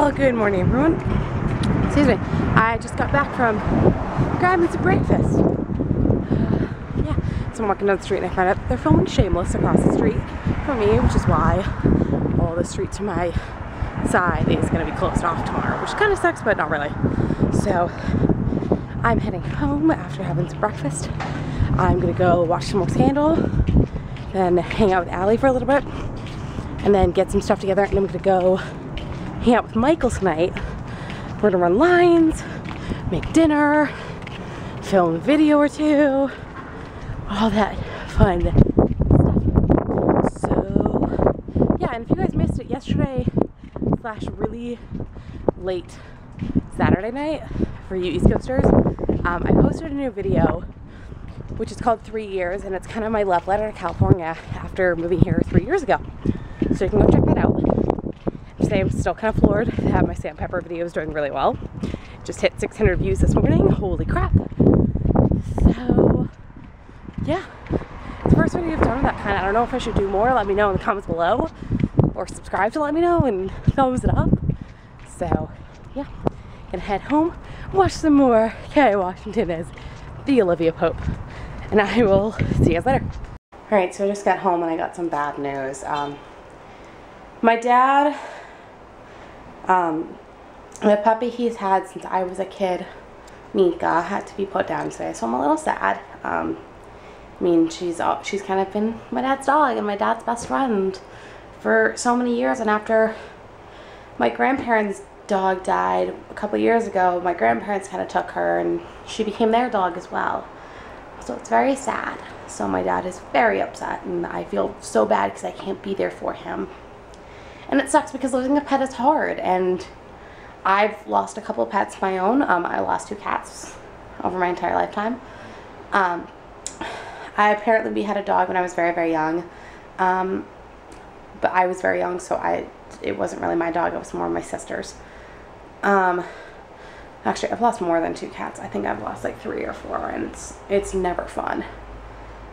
Well, good morning everyone. Excuse me. I just got back from grabbing some breakfast. Yeah, so I'm walking down the street and I find out they're filming Shameless across the street from me, which is why all the street to my side is going to be closed off tomorrow, which kind of sucks, but not really. So I'm heading home after having some breakfast. I'm going to go watch some more Scandal, then hang out with Allie for a little bit, and then get some stuff together, and I'm going to go hang out with Michael tonight. We're gonna run lines, make dinner, film a video or two, all that fun stuff. So yeah, and if you guys missed it yesterday / really late Saturday night for you East Coasters, I posted a new video which is called 3 Years, and it's kind of my love letter to California after moving here 3 years ago. So you can go check that out. Today I'm still kind of floored that my Sandpepper video is doing really well. Just hit 600 views this morning. Holy crap. So yeah, it's the first video I've done of that kind. I don't know if I should do more. Let me know in the comments below, or subscribe to let me know and thumbs it up. So yeah, gonna head home, watch some more Kerry Washington as the Olivia Pope, and I will see you guys later. Alright, so I just got home and I got some bad news. My dad, the puppy he's had since I was a kid, Mika, had to be put down today, so I'm a little sad. I mean, she's kind of been my dad's dog and my dad's best friend for so many years, and after my grandparents' dog died a couple years ago, my grandparents kind of took her and she became their dog as well. So it's very sad. So my dad is very upset, and I feel so bad because I can't be there for him. And it sucks because losing a pet is hard, and I've lost a couple of pets of my own. I lost 2 cats over my entire lifetime. We had a dog when I was very, very young. But I was very young, so it wasn't really my dog, it was more my sister's. Actually, I've lost more than 2 cats. I think I've lost like 3 or 4, and it's never fun.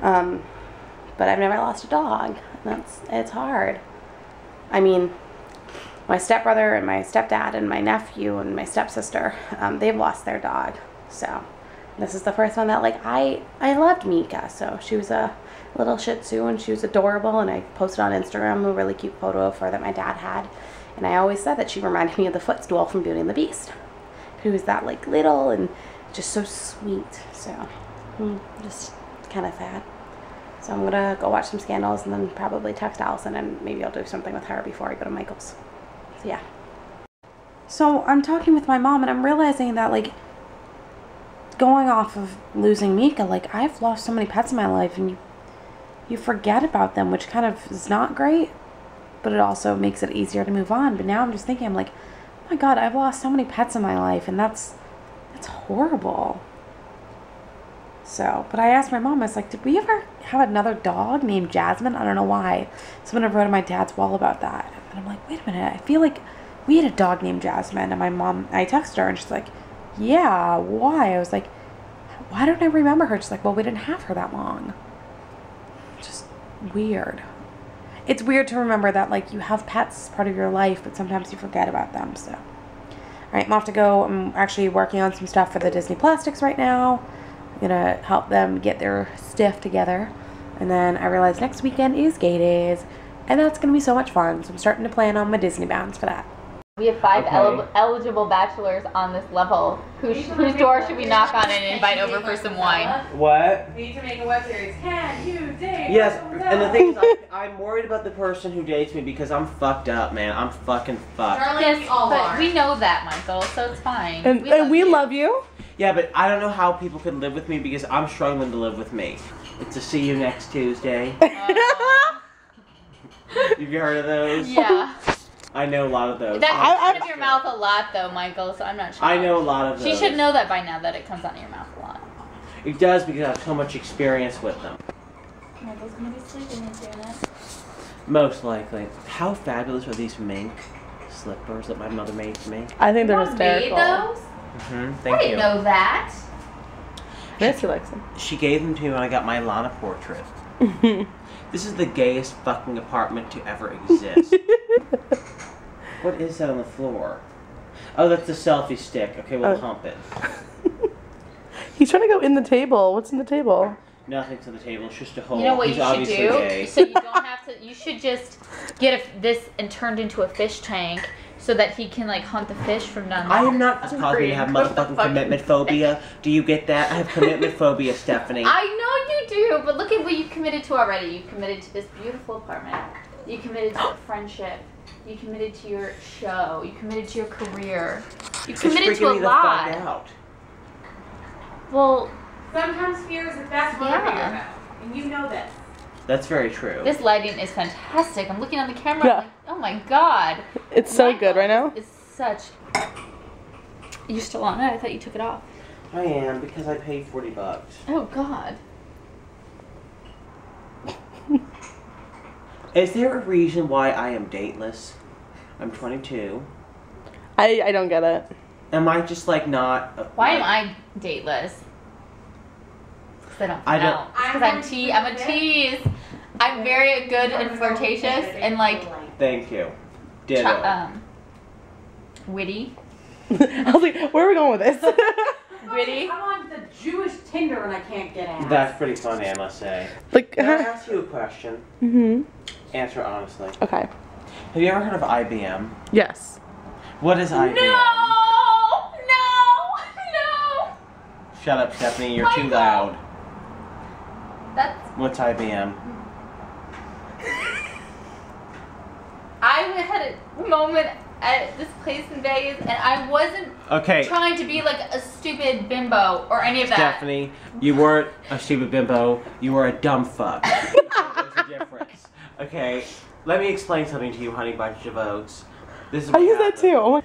But I've never lost a dog. It's hard. I mean, my stepbrother and my stepdad and my nephew and my stepsister, they've lost their dog. So this is the first one that, like, I loved Mika. So she was a little Shih Tzu and she was adorable, and I posted on Instagram a really cute photo of her that my dad had. And I always said that she reminded me of the footstool from Beauty and the Beast, who was that, like, little and just so sweet. So just kind of sad. So I'm gonna go watch some Scandals and then probably text Allison, and maybe I'll do something with her before I go to Michael's. So yeah. So I'm talking with my mom and I'm realizing that, like, going off of losing Mika, like, I've lost so many pets in my life, and you forget about them, which kind of is not great, but it also makes it easier to move on. But now I'm just thinking, I'm like, oh my god, I've lost so many pets in my life, and that's horrible. So, but I asked my mom, I was like, did we ever have another dog named Jasmine? I don't know why. Someone wrote on my dad's wall about that. And I'm like, wait a minute, I feel like we had a dog named Jasmine. And my mom, I texted her and she's like, yeah, why? I was like, why don't I remember her? She's like, well, we didn't have her that long. Just weird. It's weird to remember that, like, you have pets as part of your life, but sometimes you forget about them. So, all right, I'm off to go. I'm actually working on some stuff for the Disney Plastics right now. I'm gonna help them get their stuff together, and then I realize next weekend is Gay Days, and that's gonna be so much fun. So I'm starting to plan on my Disney bounds for that. We have 5 eligible bachelors on this level. Whose door should we knock on and invite over for some wine? What? We need to make a web series. Can you date? Yes, and the thing is, I'm worried about the person who dates me because I'm fucked up, man. I'm fucking fucked. Yes, but we know that, Michael, so it's fine. And we love you. Yeah, but I don't know how people could live with me because I'm struggling to live with me. It's a see you next Tuesday. Have you heard of those? Yeah. I know a lot of those. That comes out of your mouth a lot, though, Michael, so I'm not sure. I know a lot of those. She should know that by now, that it comes out of your mouth a lot. It does, because I have so much experience with them. Michael's gonna be sleeping and doing it. Most likely. How fabulous are these mink slippers that my mother made for me? I think they're Mom hysterical. made those? Thank I didn't know that. Nancy likes them. She gave them to me when I got my Lana portrait. This is the gayest fucking apartment to ever exist. What is that on the floor? Oh, that's the selfie stick. Okay, we'll hump it. He's trying to go in the table. What's in the table? Nothing's on the table. It's just a hole. You know what He's you should obviously do? gay. So you don't have to. You should just get this and turned into a fish tank so that he can like hunt the fish from down there. I am not causing me to have motherfucking commitment phobia. Do you get that? I have commitment phobia, Stephanie. I know you do, but look at what you committed to already. You committed to this beautiful apartment. You committed to a friendship. You committed to your show. You committed to your career. You committed to a lot. Out. Well, Sometimes fear is the best motivator, though, and you know this. That's very true. this lighting is fantastic. I'm looking on the camera. Yeah. I'm like, oh my god. It's so good right now. It's such. You're still on it? I thought you took it off. I am, because I paid $40. Oh god. Is there a reason why I am dateless? I'm 22. I don't get it. Am I just like not? Why am I dateless? Because I don't I don't- know. Because I'm a tease. I'm very good and flirtatious and like Thank you. Ditto. witty. I was like, where are we going with this? Witty. I'm on the Jewish Tinder and I can't get out. That's pretty funny, I must say. Like, Can I ask you a question? Answer honestly. Okay. Have you ever heard of IBM? Yes. What is IBM? No! Shut up, Stephanie. You're too Michael. loud. That's. What's IBM? I had a moment at this place in Vegas and I wasn't Okay. trying to be like a stupid bimbo or any of that. Stephanie, you weren't a stupid bimbo. You were a dumb fuck. There's a difference. Okay. Let me explain something to you, honey bunch of oats. This is I what use that happened. too. Oh my.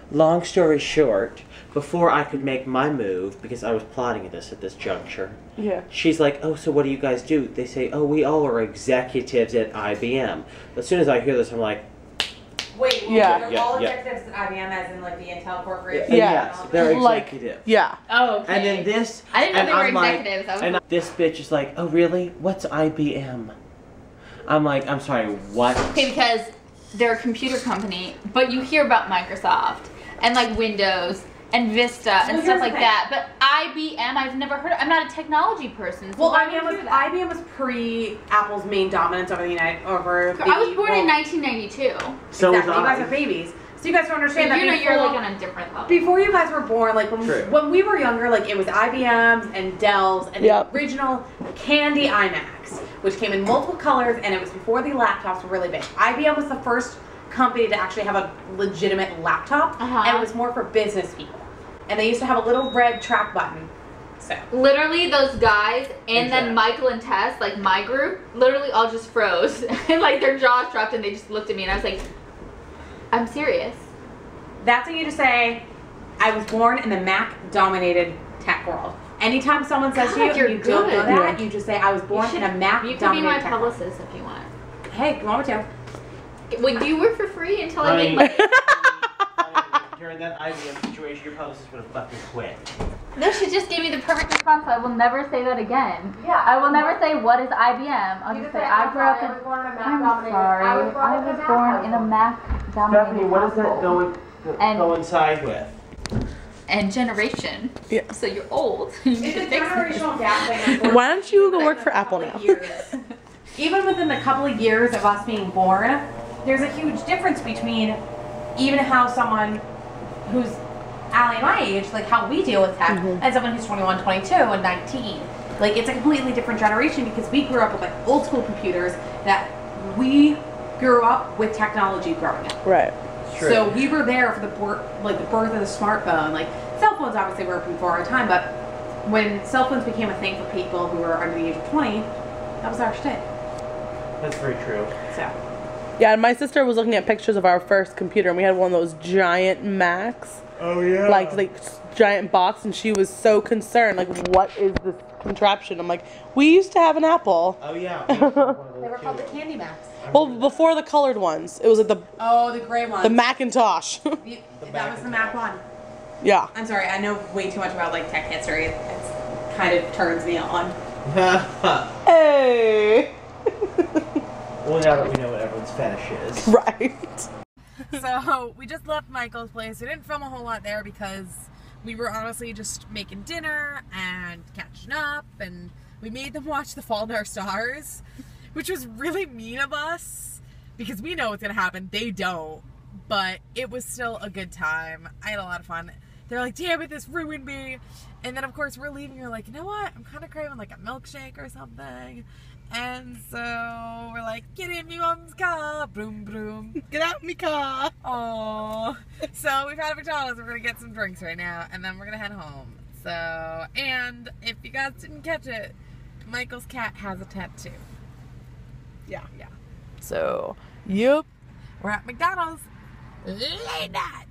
Long story short, before I could make my move, because I was plotting this at this juncture, Yeah. she's like, oh, so what do you guys do? They say, oh, we all are executives at IBM. As soon as I hear this, I'm like, Wait, Yeah. they're Yeah, all yeah. executives at IBM as in like the Intel Corporation? Yeah. yes, they're Like, executives. yeah. Oh, okay. And then this, I didn't know and they were I'm like- executives. I was and this bitch is like, oh, really? What's IBM? I'm like, I'm sorry, what? okay, because they're a computer company, but you hear about Microsoft and like Windows and Vista and Well, stuff here's like the that. But IBM, I've never heard of. I'm not a technology person. So Well, why would you do that? IBM was pre-Apple's main dominance over the I was born in 1992. So exactly. was You guys I. are babies, so you guys don't So understand that. you know you're before- like on a different level. Before you guys were born, like True. when we were younger, like it was IBM's and Dell's and Yep. the original Candy iMacs, which came in multiple colors, and it was before the laptops were really big. IBM was the first company to actually have a legitimate laptop, and it was more for business people. And they used to have a little red track button. So Literally, those guys and Exactly. then Michael and Tess, like my group, literally all just froze and like their jaws dropped and they just looked at me and I was like, I'm serious. that's what you just say. I was born in the Mac-dominated tech world. Anytime someone says to God, you, you're and you don't know good. that, you just say, I was born in a You could be Mac-dominated my tech world. publicist if you want. Hey, you want me to? Would you work for free until I Honey. make money? During that IBM situation, your publicist would have fucking quit. No, she just gave me the perfect response, so I will never say that again. Yeah. I will never say, what is IBM? I'll just say, I grew up in... I'm sorry, I was born in a Mac-dominated Stephanie, what does that household. And- coincide with? And generation. Yeah. So you're old. You need It's to a fix it. generational gap thing. Why don't you go work for Apple now? Even within the couple of years of us being born, there's a huge difference between even how someone who's Allie and my age, like how we deal with tech, and someone who's 21, 22, and 19. Like it's a completely different generation because we grew up with like old school computers that we grew up with technology growing up. Right. True. So we were there for the birth of the smartphone. Like cell phones obviously were before our time, but when cell phones became a thing for people who were under the age of 20, that was our shit. That's very true. So Yeah, and my sister was looking at pictures of our first computer, and we had one of those giant Macs, Oh yeah. like giant box, and she was so concerned, like, what is this contraption? I'm like, we used to have an Apple. Oh yeah. they were called the Candy Macs. Well, before the colored ones, it was like Oh, the gray one. the Macintosh. That was the Mac one. Yeah. I'm sorry, I know way too much about like tech history. It kind of turns me on. Hey. Well, now that we know what everyone's fetish is. Right. So we just left Michael's place. We didn't film a whole lot there because we were honestly just making dinner and catching up, and we made them watch The Fault in Our Stars, which was really mean of us because we know what's gonna happen. They don't, but it was still a good time. I had a lot of fun. They're like, damn it, this ruined me. And then of course we're leaving. You're like, you know what? I'm kind of craving like a milkshake or something. And so we're like, get in your mom's car, broom broom. Get out me car. Oh, so we've had a McDonald's. We're gonna get some drinks right now, and then we're gonna head home. So, and if you guys didn't catch it, Michael's cat has a tattoo. Yeah. Yeah. So, yep. We're at McDonald's. Late night.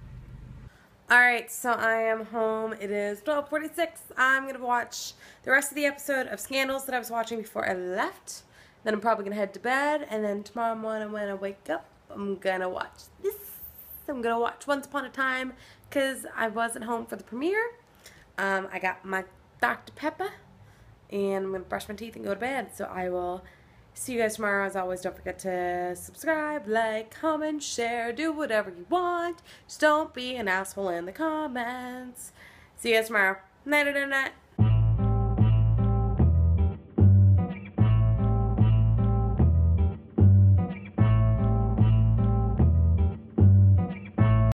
Alright, so I am home. It is 12:46. I'm going to watch the rest of the episode of Scandals that I was watching before I left. Then I'm probably going to head to bed. And then tomorrow morning when I wake up, I'm going to watch this. I'm going to watch Once Upon a Time because I wasn't home for the premiere. I got my Dr. Pepper. And I'm going to brush my teeth and go to bed. So I will see you guys tomorrow. As always, don't forget to subscribe, like, comment, share, do whatever you want. Just don't be an asshole in the comments. See you guys tomorrow. Night, night, night.